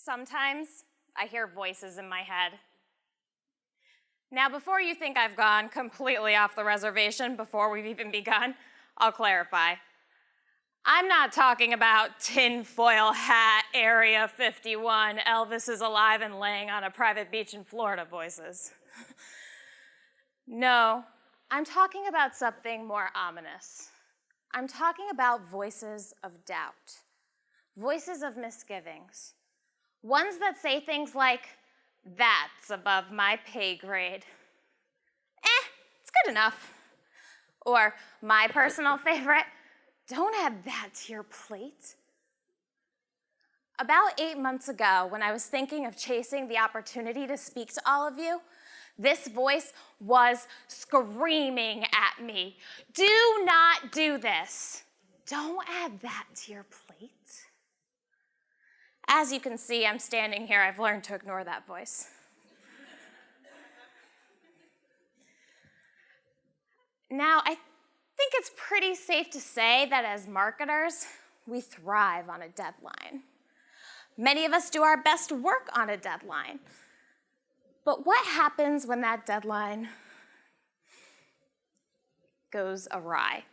Sometimes I hear voices in my head. Now, before you think I've gone completely off the reservation before we've even begun, I'll clarify. I'm not talking about tinfoil hat, Area 51, Elvis is alive and laying on a private beach in Florida voices. No, I'm talking about something more ominous. I'm talking about voices of doubt, voices of misgivings, ones that say things like, "That's above my pay grade." It's good enough. Or my personal favorite, "Don't add that to your plate." About 8 months ago, when I was thinking of chasing the opportunity to speak to all of you, this voice was screaming at me. Do not do this. Don't add that to your plate. As you can see, I'm standing here. I've learned to ignore that voice. Now, I think it's pretty safe to say that as marketers, we thrive on a deadline. Many of us do our best work on a deadline. But what happens when that deadline goes awry?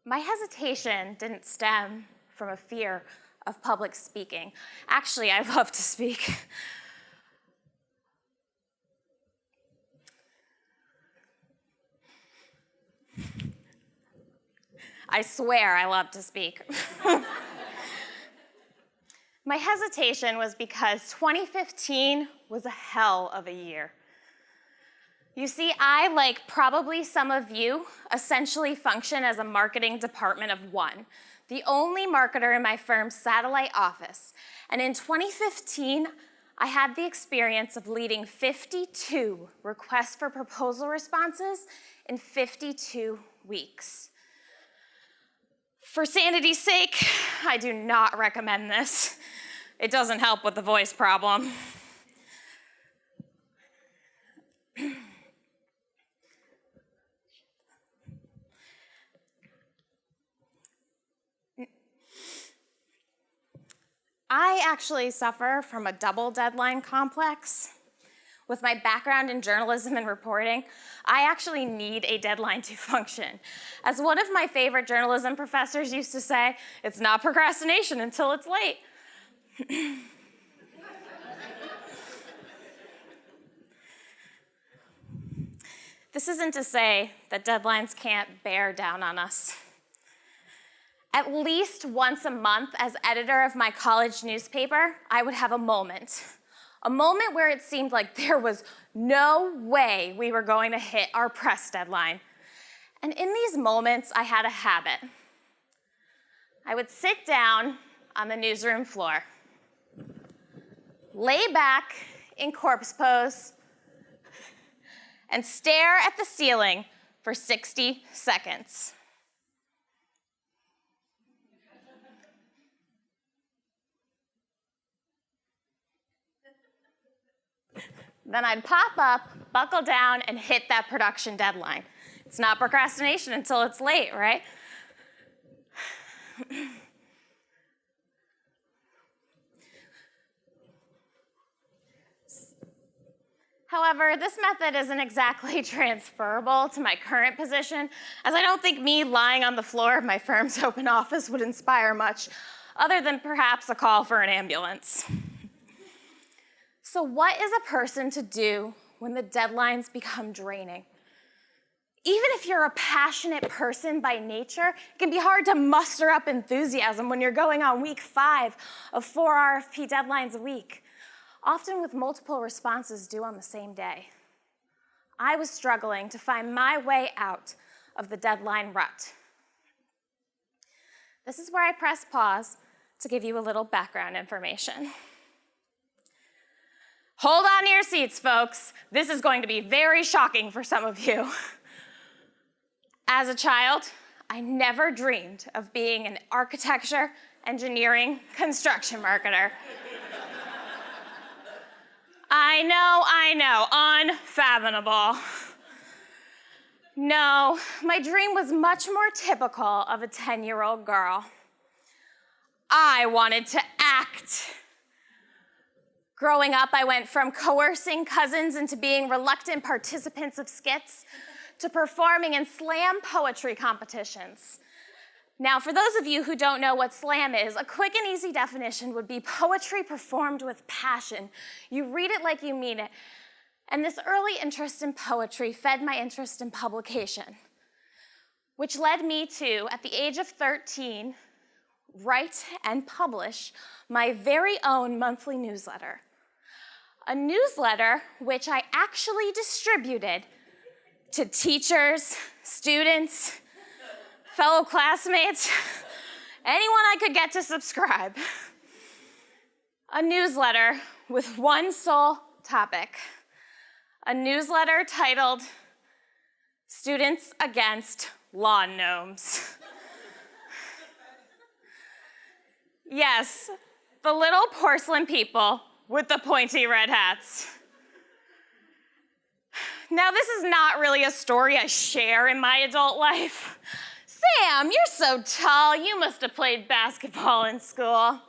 My hesitation didn't stem from a fear of public speaking. Actually, I love to speak. I swear I love to speak. My hesitation was because 2015 was a hell of a year. You see, I, like probably some of you, essentially function as a marketing department of one, the only marketer in my firm's satellite office. And in 2015, I had the experience of leading 52 requests for proposal responses in 52 weeks. For sanity's sake, I do not recommend this. It doesn't help with the voice problem. I actually suffer from a double deadline complex. With my background in journalism and reporting, I actually need a deadline to function. As one of my favorite journalism professors used to say, it's not procrastination until it's late. This isn't to say that deadlines can't bear down on us. At least once a month, as editor of my college newspaper, I would have a moment where it seemed like there was no way we were going to hit our press deadline. And in these moments, I had a habit. I would sit down on the newsroom floor, lay back in corpse pose, and stare at the ceiling for 60 seconds. Then I'd pop up, buckle down, and hit that production deadline. It's not procrastination until it's late, right? However, this method isn't exactly transferable to my current position, as I don't think me lying on the floor of my firm's open office would inspire much, other than perhaps a call for an ambulance. So what is a person to do when the deadlines become draining? Even if you're a passionate person by nature, it can be hard to muster up enthusiasm when you're going on week 5 of 4 RFP deadlines a week, often with multiple responses due on the same day. I was struggling to find my way out of the deadline rut. This is where I press pause to give you a little background information. Hold on to your seats, folks. This is going to be very shocking for some of you. As a child, I never dreamed of being an architecture, engineering, construction marketer. I know, unfathomable. No, my dream was much more typical of a 10-year-old girl. I wanted to act. Growing up, I went from coercing cousins into being reluctant participants of skits to performing in slam poetry competitions. Now, for those of you who don't know what slam is, a quick and easy definition would be poetry performed with passion. You read it like you mean it. And this early interest in poetry fed my interest in publication, which led me to, at the age of 13, write and publish my very own monthly newsletter. A newsletter which I actually distributed to teachers, students, fellow classmates, anyone I could get to subscribe. A newsletter with one sole topic. A newsletter titled Students Against Lawn Gnomes. Yes, the little porcelain people with the pointy red hats. Now, this is not really a story I share in my adult life. Sam, you're so tall, you must have played basketball in school.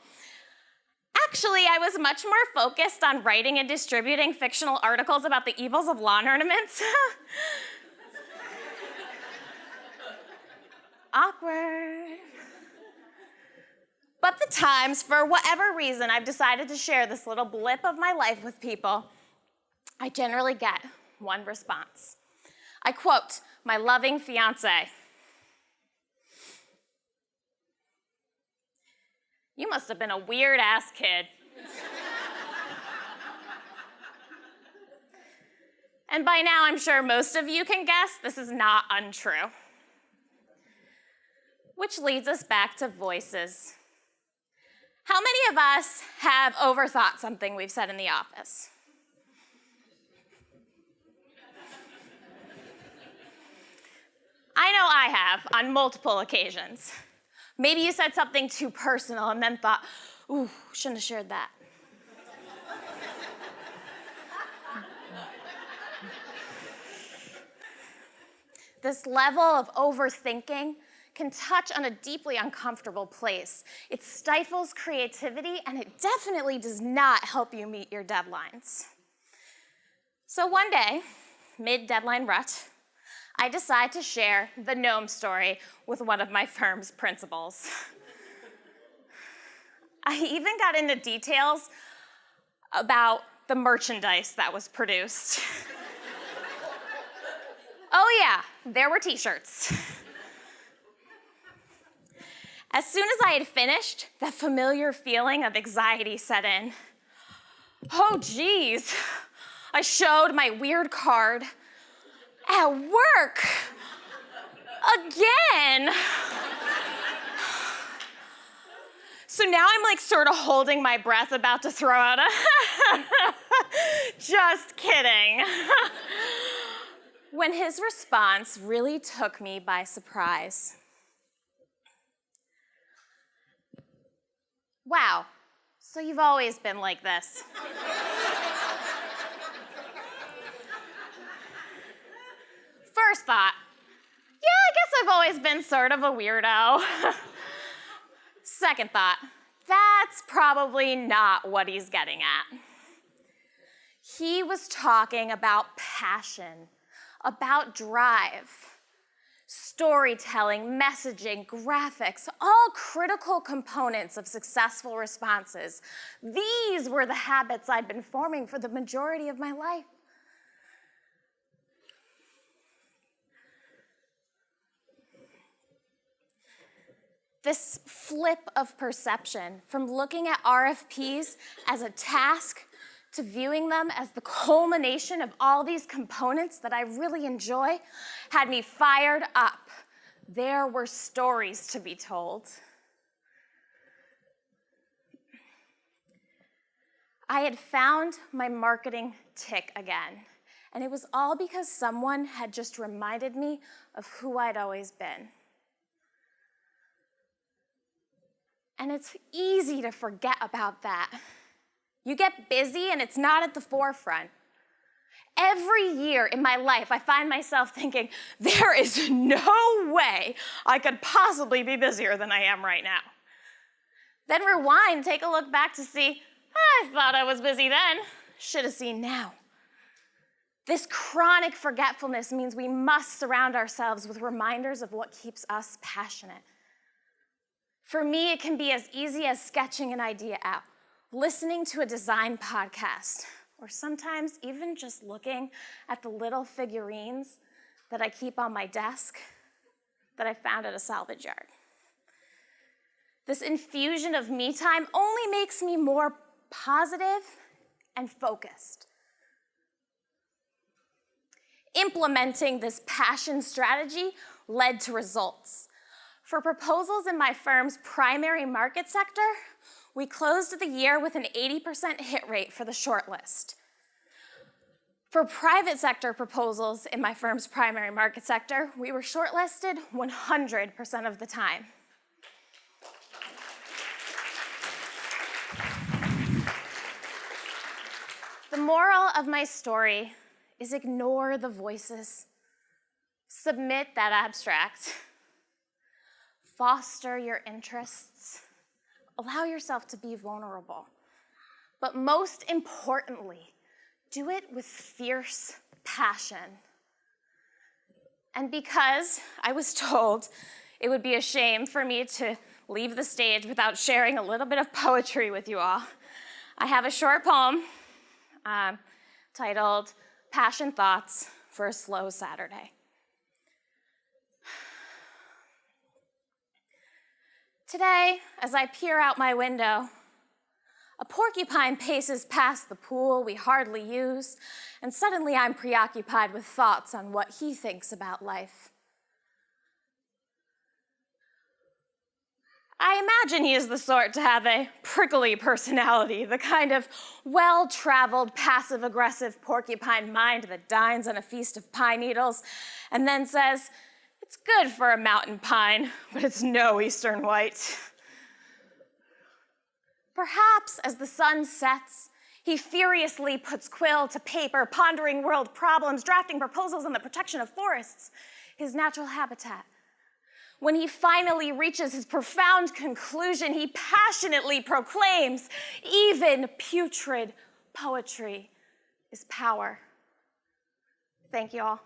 Actually, I was much more focused on writing and distributing fictional articles about the evils of lawn ornaments. Awkward. But the times, for whatever reason, I've decided to share this little blip of my life with people, I generally get one response. I quote my loving fiance. You must have been a weird-ass kid. And by now, I'm sure most of you can guess this is not untrue. Which leads us back to voices. How many of us have overthought something we've said in the office? I know I have on multiple occasions. Maybe you said something too personal and then thought, ooh, shouldn't have shared that. This level of overthinking can touch on a deeply uncomfortable place. It stifles creativity, and it definitely does not help you meet your deadlines. So one day, mid-deadline rut, I decide to share the gnome story with one of my firm's principals. I even got into details about the merchandise that was produced. Oh yeah, there were t-shirts. As soon as I had finished, that familiar feeling of anxiety set in. Oh geez, I showed my weird card at work again. So now I'm like sort of holding my breath, about to throw out a just kidding. When his response really took me by surprise. Wow, so you've always been like this. First thought, yeah, I guess I've always been sort of a weirdo. Second thought, that's probably not what he's getting at. He was talking about passion, about drive, storytelling, messaging, graphics, all critical components of successful responses. These were the habits I'd been forming for the majority of my life. This flip of perception from looking at RFPs as a task to viewing them as the culmination of all these components that I really enjoy had me fired up. There were stories to be told. I had found my marketing tick again, and it was all because someone had just reminded me of who I'd always been. And it's easy to forget about that. You get busy and it's not at the forefront. Every year in my life, I find myself thinking, there is no way I could possibly be busier than I am right now. Then rewind, take a look back to see, I thought I was busy then, should have seen now. This chronic forgetfulness means we must surround ourselves with reminders of what keeps us passionate. For me, it can be as easy as sketching an idea out, listening to a design podcast, or sometimes even just looking at the little figurines that I keep on my desk that I found at a salvage yard. This infusion of me time only makes me more positive and focused. Implementing this passion strategy led to results. For proposals in my firm's primary market sector, we closed the year with an 80% hit rate for the shortlist. For private sector proposals in my firm's primary market sector, we were shortlisted 100% of the time. The moral of my story is ignore the voices, submit that abstract, foster your interests, allow yourself to be vulnerable, but most importantly, do it with fierce passion. And because I was told it would be a shame for me to leave the stage without sharing a little bit of poetry with you all, I have a short poem titled Passion Thoughts for a Slow Saturday. Today, as I peer out my window, a porcupine paces past the pool we hardly use, and suddenly I'm preoccupied with thoughts on what he thinks about life. I imagine he is the sort to have a prickly personality, the kind of well-traveled, passive-aggressive porcupine mind that dines on a feast of pine needles and then says, "It's good for a mountain pine, but it's no eastern white." Perhaps as the sun sets, he furiously puts quill to paper, pondering world problems, drafting proposals on the protection of forests, his natural habitat. When he finally reaches his profound conclusion, he passionately proclaims, even putrid poetry is power. Thank you all.